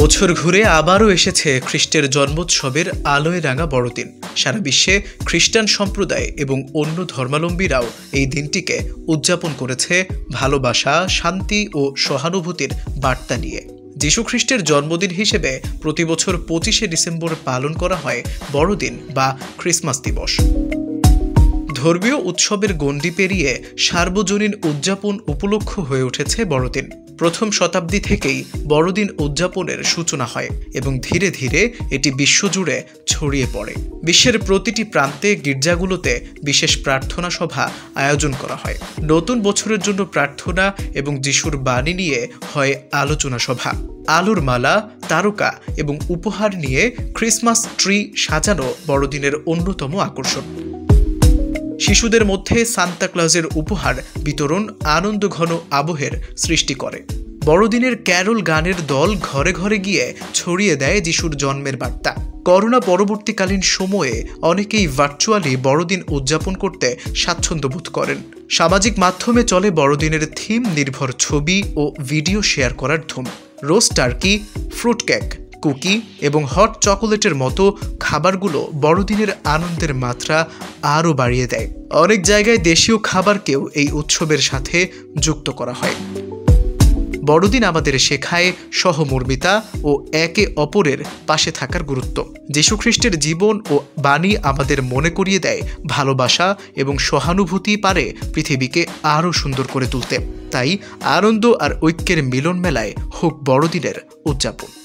বছর ঘুরে আবারও এসেছে খ্রিস্টের জন্মোৎসবের আলোয় রাঙা বড়দিন। সারা বিশ্বে খ্রিস্টান সম্প্রদায় এবং অন্য ধর্মাবলম্বীরাও এই দিনটিকে উদযাপন করেছে ভালোবাসা, শান্তি ও সহানুভূতির বার্তা নিয়ে। যীশু খ্রিস্টের জন্মদিন হিসেবে প্রতি বছর 25শে ডিসেম্বর পালন করা হয় বড়দিন বা ক্রিসমাস দিবস। ধর্মীয় উৎসবের গণ্ডি পেরিয়ে সার্বজনীন উদযাপন উপলক্ষ হয়ে উঠেছে বড়দিন। প্রথম শতাব্দী থেকেই বড়দিন উদযাপনের সূচনা হয় এবং ধীরে ধীরে এটি বিশ্বজুড়ে ছড়িয়ে পড়ে। বিশ্বের প্রতিটি প্রান্তে গির্জাগুলোতে বিশেষ প্রার্থনা সভা আয়োজন করা হয়। নতুন বছরের জন্য প্রার্থনা এবং যিশুর বাণী নিয়ে হয় আলোচনা সভা। আলোর মালা, তারকা এবং উপহার নিয়ে ক্রিসমাস ট্রি সাজানো বড়দিনের অন্যতম আকর্ষণ। শিশুদের মধ্যে সান্তা ক্লজের উপহার বিতরণ আনন্দঘন আবহের সৃষ্টি করে। বড়দিনের ক্যারল গানের দল ঘরে ঘরে গিয়ে ছড়িয়ে দেয় যিশুর জন্মের বার্তা। করোনা পরবর্তীকালীন সময়ে অনেকেই ভার্চুয়ালি বড়দিন উদযাপন করতে স্বাচ্ছন্দ্য বোধ করেন। সামাজিক মাধ্যমে চলে বড়দিনের থিম নির্ভর ছবি ও ভিডিও শেয়ার করার ধুম। Roast turkey, fruit cake, cookie এবং হট চকোলেটের মতো খাবারগুলো বড়দিনের আনন্দের মাত্রা আরও বাড়িয়ে দেয়। অনেক জায়গায় দেশীয় খাবারকেও এই উৎসবের সাথে যুক্ত করা হয়। বড়দিন আমাদের শেখায় সহমর্মিতা ও একে অপরের পাশে থাকার গুরুত্ব। যীশু খ্রিস্টের জীবন ও বাণী আমাদের মনে করিয়ে দেয় ভালোবাসা এবং সহানুভূতি পারে পৃথিবীকে আরও সুন্দর করে তুলতে। তাই আনন্দ আর ঐক্যের মিলন মেলায় হোক বড়দিনের উদযাপন।